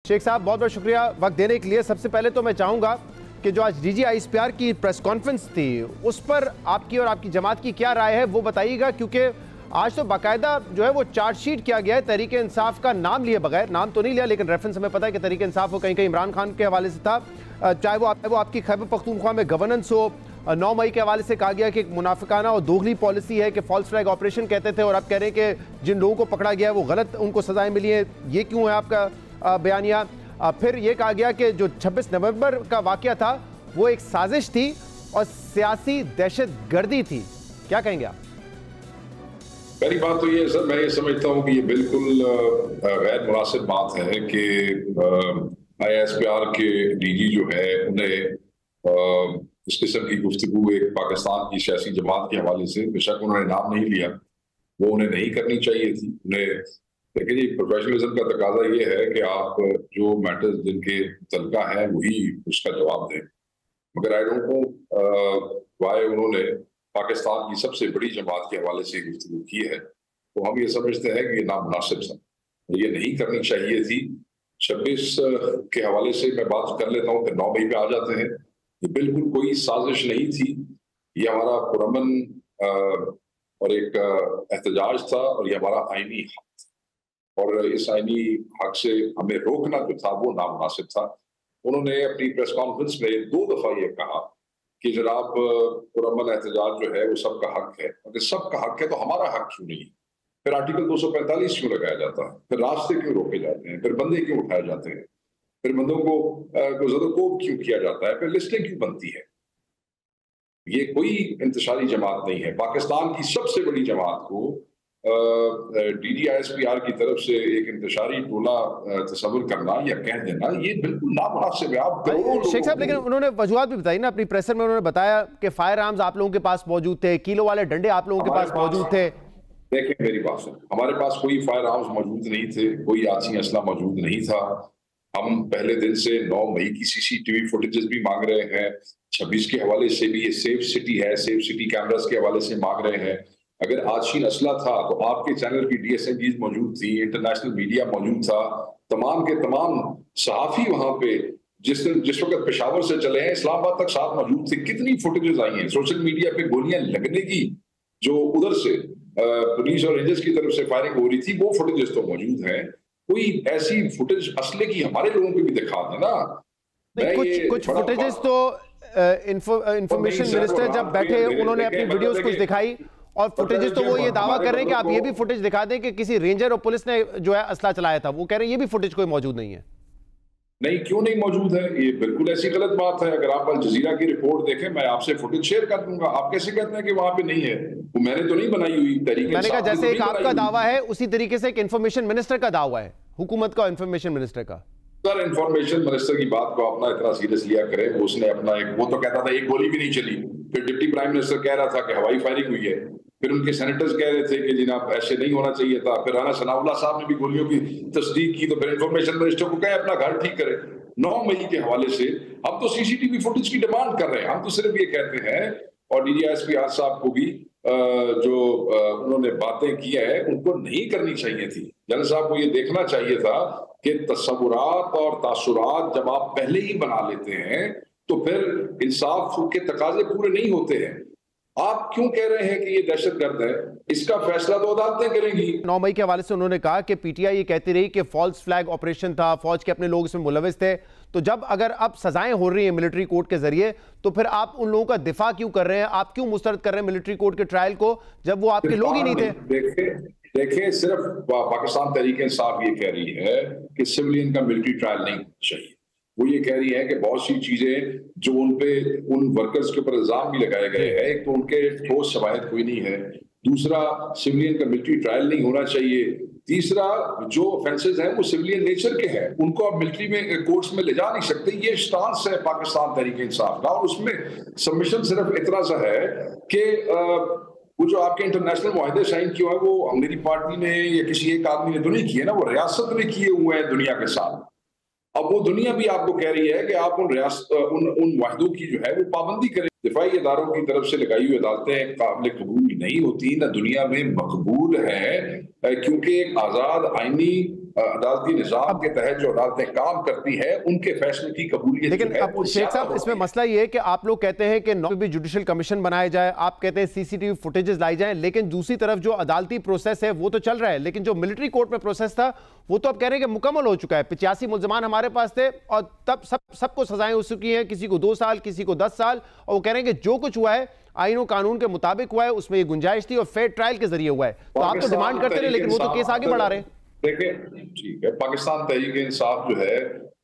शेख साहब बहुत बहुत शुक्रिया वक्त देने के लिए। सबसे पहले तो मैं चाहूँगा कि जो आज डीजी आईएसपीआर की प्रेस कॉन्फ्रेंस थी उस पर आपकी और आपकी जमात की क्या राय है वो बताइएगा, क्योंकि आज तो बाकायदा जो है वो चार्जशीट किया गया है तहरीक इंसाफ का नाम लिए बगैर। नाम तो नहीं लिया लेकिन रेफरेंस हमें पता है कि तहरीक इंसाफ वो कहीं कहीं इमरान खान के हवाले से था, चाहे वो आपकी खैबर पख्तूनख्वा में गवर्नेंस हो। 9 मई के हवाले से कहा गया कि एक मुनाफिकाना और दोगली पॉलिसी है कि फॉल्स फ्लैग ऑपरेशन कहते थे और आप कह रहे हैं कि जिन लोगों को पकड़ा गया है वो गलत उनको सजाएं मिली है। ये क्यों है आपका बयानिया? फिर ये कहा गया कि जो 26 नवंबर का वाकया था वो एक साजिश थी और सियासी दहशतगर्दी थी। क्या कहेंगे आप? पहली बात तो ये सर, मैं ये समझता हूँ कि ये बिल्कुल गैर मुनासिब बात है कि आईएसपीआर के डीजी जो है उन्हें इस किस्म की गुफ्तगू एक पाकिस्तान की सियासी जमात के हवाले से, बेशक उन्होंने नाम नहीं लिया, वो उन्हें नहीं करनी चाहिए थी उन्हें। लेकिन ये प्रोफेशनलिज्म का तकाजा ये है कि आप जो मैटर्स जिनके तलका है वही उसका जवाब दें। मगर आई डोंट नो वाई उन्होंने पाकिस्तान की सबसे बड़ी जमात के हवाले से गुफ्तगू की है, तो हम ये समझते हैं कि ये नामुनासिब था, ये नहीं करनी चाहिए थी। 26 के हवाले से मैं बात कर लेता हूँ, फिर 9 मई पे आ जाते हैं। ये बिल्कुल कोई साजिश नहीं थी, ये हमारा पुरअमन और एक एहतजाज था और ये हमारा आईनी हक था, और इस आईनी हक से हमें रोकना जो था वो नामुनासिब था। उन्होंने अपनी प्रेस कॉन्फ्रेंस में 2 दफा ये कहा कि जनाब पुरअमन एहतजाज जो है वो सबका हक है। अगर सबका हक है तो हमारा हक क्यों नहीं? फिर आर्टिकल 245 क्यों लगाया जाता है? फिर रास्ते क्यों रोके जाते हैं? फिर बंदे क्यों उठाए जाते हैं? फिर बंदों को ज़दरकोब क्यों किया जाता है? फिर लिस्टें क्यों बनती है? ये कोई इंतशारी जमात नहीं है। पाकिस्तान की सबसे बड़ी जमात को DGISPR की तरफ से एक इंतशारी टोला तस्वुर करना या कह देना, ये बिल्कुल नामुनासिब है। आप शेख साहब, लेकिन उन्होंने वजूहात भी बताई ना अपनी प्रेसर में। उन्होंने बताया कि फायर आर्म्स आप लोगों के पास मौजूद थे, किलो वाले डंडे आप लोगों के पास मौजूद थे। देखिए मेरी बात सुन, हमारे पास कोई फायर आर्म्स मौजूद नहीं थे, कोई आती असला मौजूद नहीं था। हम पहले दिन से 9 मई की CCTV फुटेजेस भी मांग रहे हैं, 26 के हवाले से भी, ये सेफ सिटी है, सेफ सिटी कैमरास के हवाले से मांग रहे हैं। अगर आशीन असला था तो आपके चैनल की DSMGs मौजूद थी, इंटरनेशनल मीडिया मौजूद था, तमाम के तमाम सहाफी वहां पे जिस वक्त पेशावर से चले हैं इस्लामाबाद तक साथ मौजूद थे। कितनी फुटेजेस आई हैं सोशल मीडिया पे, गोलियां लगने की जो उधर से पुलिस और रेंजर्स की तरफ से फायरिंग हो रही थी, वो फुटेजेस तो मौजूद हैं। कोई ऐसी फुटेज असले की हमारे लोगों को भी दिखा देना। कुछ फुटेजेस तो इंफॉर्मेशन मिनिस्टर जब बैठे उन्होंने अपनी वीडियोस कुछ दिखाई, और फुटेजेस तो वो ये दावा कर रहे हैं कि आप ये भी फुटेज दिखा दें कि किसी रेंजर और पुलिस ने जो है असला चलाया था। वो कह रहे हैं ये भी फुटेज कोई मौजूद नहीं है। नहीं, क्यों नहीं मौजूद है? ये बिल्कुल ऐसी गलत बात है। अगर आप अल जजीरा की रिपोर्ट देखें, मैं आपसे फुटेज शेयर कर दूंगा। आप कैसे कहते हैं कि वहां पे नहीं है? वो मैंने तो नहीं बनाई हुई तरीके। मैंने कहा जैसे एक आपका दावा है उसी तरीके से एक इंफॉर्मेशन मिनिस्टर का दावा है, हुकूमत का, इंफॉर्मेशन मिनिस्टर का। सर, इंफॉर्मेशन मिनिस्टर की बात को अपना इतना सीरियस लिया करें। उसने अपना वो तो कहता था एक गोली भी नहीं चली, फिर डिप्टी प्राइम मिनिस्टर कह रहा था कि हवाई फायरिंग हुई है, फिर उनके सेनेटर्स कह रहे थे कि जनाब ऐसे नहीं होना चाहिए था, फिर राना सनाउल्लाह साहब ने भी गोलियों की तस्दीक की, तो फिर इंफॉर्मेशन मिनिस्टर को कहे अपना घर ठीक करे। 9 मई के हवाले से हम तो CCTV फुटेज की डिमांड कर रहे हैं। हम तो सिर्फ ये कहते हैं, और DGISPR साहब को भी जो उन्होंने बातें की है उनको नहीं करनी चाहिए थी। जनरल साहब को ये देखना चाहिए था कि तस्वुरात और तासुरात जब आप पहले ही बना लेते हैं तो फिर इंसाफ के तकाजे पूरे नहीं होते हैं। आप क्यों कह रहे हैं कि ये दहशतगर्द है? इसका फैसला तो अदालतें करेंगी। 9 मई के हवाले से उन्होंने कहा कि PTI ये कहती रही कि फॉल्स फ्लैग ऑपरेशन था, फौज के अपने लोग इसमें मुलविस थे। तो जब अगर अब सजाएं हो रही हैं मिलिट्री कोर्ट के जरिए, तो फिर आप उन लोगों का दिफा क्यों कर रहे हैं? आप क्यों मुस्तरद कर रहे हैं मिलिट्री कोर्ट के ट्रायल को जब वो आपके लोग ही नहीं थे? देखिए सिर्फ पाकिस्तान तहरीक इंसाफ ये कह रही है कि सिविलियन का मिलिट्री ट्रायल नहीं चाहिए। वो ये कह रही है कि बहुत सी चीजें जो उन वर्कर्स के ऊपर इल्जाम भी लगाए गए हैं, एक तो उनके ठोस शवाहिद कोई नहीं है, दूसरा सिविलियन का मिलिट्री ट्रायल नहीं होना चाहिए, तीसरा जो ऑफेंसेस हैं वो सिविलियन नेचर के हैं, उनको आप मिलिट्री में कोर्ट्स में ले जा नहीं सकते। ये स्टांस है पाकिस्तान तहरीक इंसाफ का, और उसमें सबमिशन सिर्फ इतना सा है कि वो जो आपके इंटरनेशनल मुआहदे साइन किए हुए हैं वो मेरी पार्टी ने या किसी एक आदमी ने तो नहीं किए ना, वो रियासत ने किए हुए हैं दुनिया के साथ। अब वो दुनिया भी आपको कह रही है कि आप उन मुआहदों की जो है वो पाबंदी करें। दिफाई इदारों की तरफ से लगाई हुई अदालतें काबिल कबूल नहीं होती, ना दुनिया में मकबूल है, क्योंकि एक आज़ाद आईनी अदालती निजाम के तहत जो अदालतें काम करती है उनके फैसले की कबूलियत। लेकिन अब शेख साहब इसमें मसला ये है कि आप लोग कहते हैं कि भी जुडिशियल कमीशन बनाया जाए, आप कहते हैं सीसीटीवी फुटेजेस लाई जाएं, लेकिन दूसरी तरफ जो अदालती प्रोसेस है वो तो चल रहा है, लेकिन जो मिलिट्री कोर्ट में प्रोसेस था वो तो अब कह रहे हैं कि मुकम्मल हो चुका है। 85 मुल्जमान हमारे पास थे और तब सबको सजाएं हो चुकी हैं, किसी को 2 साल, किसी को 10 साल, और वो कह रहे हैं कि जो कुछ हुआ है आईन और कानून के मुताबिक हुआ है, उसमें ये गुंजाइश थी और फेयर ट्रायल के जरिए हुआ है। तो आप तो डिमांड करते रहे, लेकिन वो तो केस आगे बढ़ा रहे हैं। देखिए, ठीक है, पाकिस्तान तहरीक-ए-इंसाफ जो है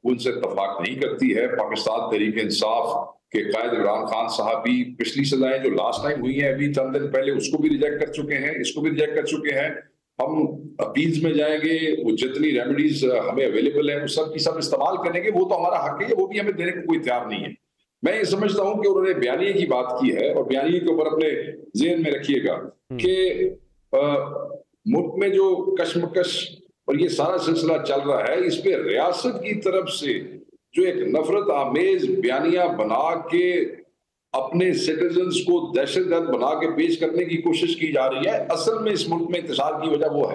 उनसे इत्तफाक नहीं करती है। पाकिस्तान तहरीक-ए-इंसाफ के कायद इमरान खान साहब भी पिछली सजाएं जो लास्ट टाइम हुई हैं अभी चंद दिन पहले, उसको भी रिजेक्ट कर चुके हैं, इसको भी रिजेक्ट कर चुके हैं। हम अपील्स में जाएंगे, वो जितनी रेमेडीज हमें अवेलेबल है वो सब की सब इस्तेमाल करेंगे, वो तो हमारा हक है, वो भी हमें देने को कोई तैयार नहीं है। मैं ये समझता हूं कि उन्होंने बयानिए की बात की है, और बयानिए के ऊपर अपने ज़हन में रखिएगा कि मुल्क में जो कशमकश और ये सारा सिलसिला चल रहा है, इस पे रियासत की तरफ से जो एक नफरत आमेज बयानिया बना के अपने सिटीजन्स को दहशतगर्द बना के पेश करने की कोशिश की जा रही है, असल में इस मुल्क में इंतशार की वजह वो है